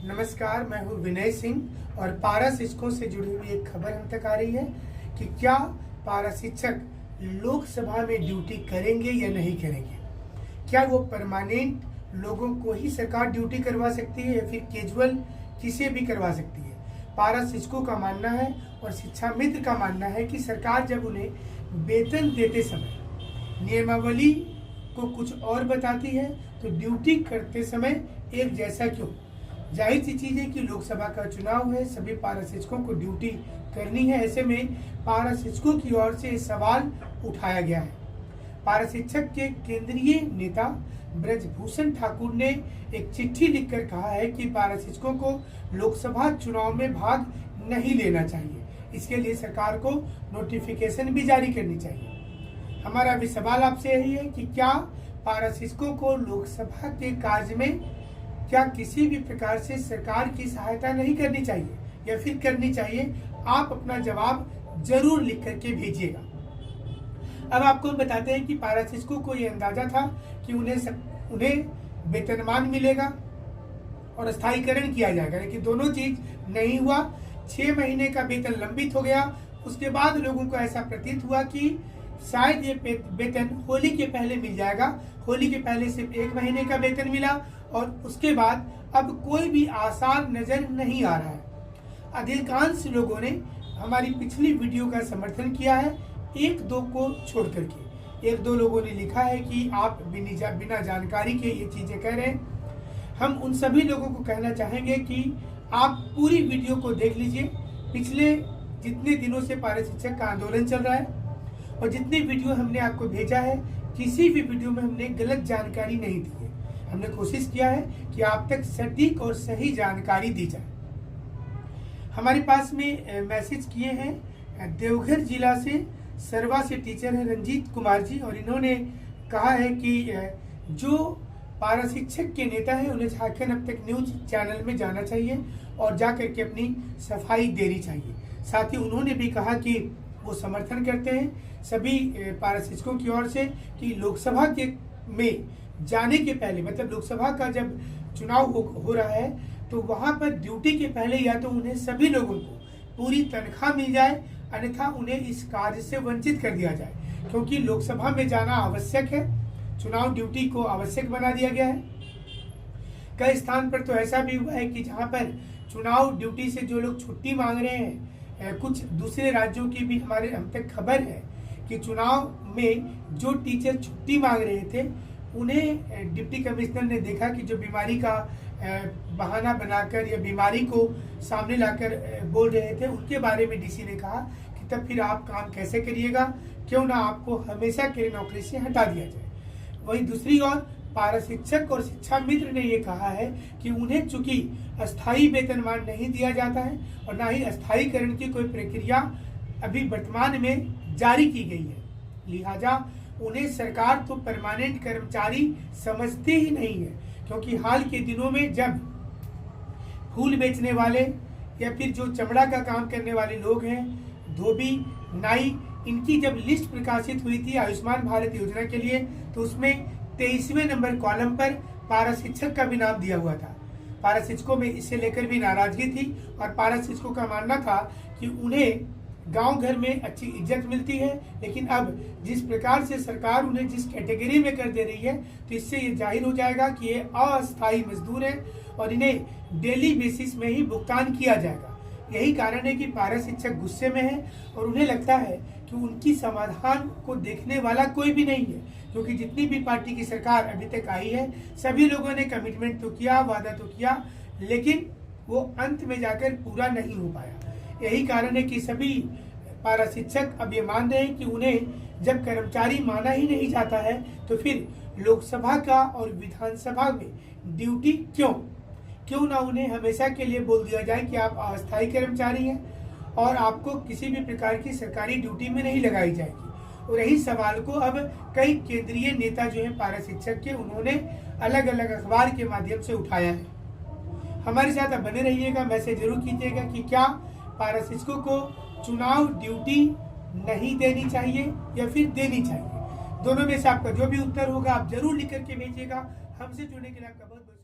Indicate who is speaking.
Speaker 1: नमस्कार, मैं हूं विनय सिंह और पारा शिक्षकों से जुड़ी हुई एक खबर हम तक आ रही है कि क्या पारा शिक्षक लोकसभा में ड्यूटी करेंगे या नहीं करेंगे। क्या वो परमानेंट लोगों को ही सरकार ड्यूटी करवा सकती है या फिर कैजुअल किसे भी करवा सकती है। पारा शिक्षकों का मानना है और शिक्षा मित्र का मानना है कि सरकार जब उन्हें वेतन देते समय नियमावली को कुछ और बताती है तो ड्यूटी करते समय एक जैसा क्यों। जाहिर सी चीज है कि लोकसभा का चुनाव है, सभी पारा शिक्षकों को ड्यूटी करनी है। ऐसे में पारा शिक्षकों की ओर से सवाल उठाया गया है। पारा शिक्षक के केंद्रीय नेता ब्रजभूषण ठाकुर ने एक चिट्ठी लिखकर कहा है कि पारा शिक्षकों को लोकसभा चुनाव में भाग नहीं लेना चाहिए। इसके लिए सरकार को नोटिफिकेशन भी जारी करनी चाहिए। हमारा भी सवाल आपसे यही है कि क्या पारा शिक्षकों को लोकसभा के कार्य में क्या किसी भी प्रकार से सरकार की सहायता नहीं करनी चाहिए या फिर करनी चाहिए। आप अपना जवाब जरूर लिख करके भेजिएगा। अब आपको बताते हैं कि पारा शिक्षकों को यह अंदाजा था कि उन्हें वेतनमान मिलेगा और स्थायीकरण किया जाएगा, लेकिन दोनों चीज नहीं हुआ। 6 महीने का वेतन लंबित हो गया। उसके बाद लोगों को ऐसा प्रतीत हुआ कि शायद ये वेतन होली के पहले मिल जाएगा। होली के पहले सिर्फ 1 महीने का वेतन मिला और उसके बाद अब कोई भी आसार नजर नहीं आ रहा है। अधिकांश लोगों ने हमारी पिछली वीडियो का समर्थन किया है, 1-2 को छोड़ करके। 1-2 लोगों ने लिखा है कि आप बिना जानकारी के ये चीजें कह रहे हैं। हम उन सभी लोगों को कहना चाहेंगे कि आप पूरी वीडियो को देख लीजिए। पिछले जितने दिनों से पारा शिक्षक का आंदोलन चल रहा है और जितनी वीडियो हमने आपको भेजा है, किसी भी वीडियो में हमने गलत जानकारी नहीं दी है। हमने कोशिश किया है कि आप तक सटीक और सही जानकारी दी जाए। हमारे पास में मैसेज किए हैं देवघर जिला से सरवा से टीचर है रंजीत कुमार जी, और इन्होंने कहा है कि जो पारा शिक्षक के नेता है उन्हें झारखंड अब तक न्यूज चैनल में जाना चाहिए और जाकर के अपनी सफाई देनी चाहिए। साथ ही उन्होंने भी कहा कि वो समर्थन करते हैं सभी पारा शिक्षकों की ओर से कि लोकसभा के में जाने के पहले, मतलब लोकसभा का जब चुनाव हो रहा है तो वहां पर ड्यूटी के पहले या तो उन्हें सभी लोगों को पूरी तनख्वाह मिल जाए, अन्यथा उन्हें इस कार्य से वंचित कर दिया जाए, क्योंकि लोकसभा में जाना आवश्यक है। चुनाव ड्यूटी को आवश्यक बना दिया गया है। कई स्थान पर तो ऐसा भी हुआ है कि जहां पर चुनाव ड्यूटी से जो लोग छुट्टी मांग रहे हैं, कुछ दूसरे राज्यों की भी हम तक खबर है कि चुनाव में जो टीचर छुट्टी मांग रहे थे उन्हें डिप्टी कमिश्नर ने देखा कि जो बीमारी का बहाना बनाकर या बीमारी को सामने लाकर बोल रहे थे, उनके बारे में डीसी ने कहा कि तब फिर आप काम कैसे करिएगा, क्यों ना आपको हमेशा के लिए नौकरी से हटा दिया जाए। वहीं दूसरी ओर पारा शिक्षक और शिक्षा मित्र ने ये कहा है कि उन्हें चूंकि अस्थायी वेतनमान नहीं दिया जाता है और न ही अस्थायीकरण की कोई प्रक्रिया अभी वर्तमान में जारी की गई है, लिहाजा उन्हें सरकार तो परमानेंट कर्मचारी समझते ही नहीं है। क्योंकि हाल के दिनों में जब फूल बेचने वाले या फिर जो चमड़ा का काम करने वाले लोग हैं, धोबी, नाई, इनकी जब लिस्ट प्रकाशित हुई थी आयुष्मान भारत योजना के लिए, तो उसमें 23वें नंबर कॉलम पर पारा शिक्षक का भी नाम दिया हुआ था। पारा शिक्षकों में इसे लेकर भी नाराजगी थी और पारा शिक्षकों का मानना था कि उन्हें गांव घर में अच्छी इज्जत मिलती है, लेकिन अब जिस प्रकार से सरकार उन्हें जिस कैटेगरी में कर दे रही है तो इससे ये जाहिर हो जाएगा कि ये अस्थायी मजदूर है और इन्हें डेली बेसिस में ही भुगतान किया जाएगा। यही कारण है कि पारा शिक्षक गुस्से में है और उन्हें लगता है कि उनकी समाधान को देखने वाला कोई भी नहीं है, क्योंकि जितनी भी पार्टी की सरकार अभी तक आई है सभी लोगों ने कमिटमेंट तो किया, वादा तो किया, लेकिन वो अंत में जाकर पूरा नहीं हो पाया। यही कारण है कि सभी पारा शिक्षक अब ये मान रहे हैं कि उन्हें जब कर्मचारी माना ही नहीं जाता है तो फिर लोकसभा का और विधानसभा में ड्यूटी क्यों ना उन्हें हमेशा के लिए बोल दिया जाए कि आप अस्थायी कर्मचारी हैं और आपको किसी भी प्रकार की सरकारी ड्यूटी में नहीं लगाई जाएगी। और यही सवाल को अब कई केंद्रीय नेता जो है पारा शिक्षक के, उन्होंने अलग अलग अखबार के माध्यम से उठाया है। हमारे साथ अब बने रहिएगा, मैसेज जरूर कीजिएगा कि क्या पारा शिक्षकों को चुनाव ड्यूटी नहीं देनी चाहिए या फिर देनी चाहिए। दोनों में से आपका जो भी उत्तर होगा आप जरूर लिख करके भेजिएगा। हमसे जुड़ने के लिए आपका बहुत बहुत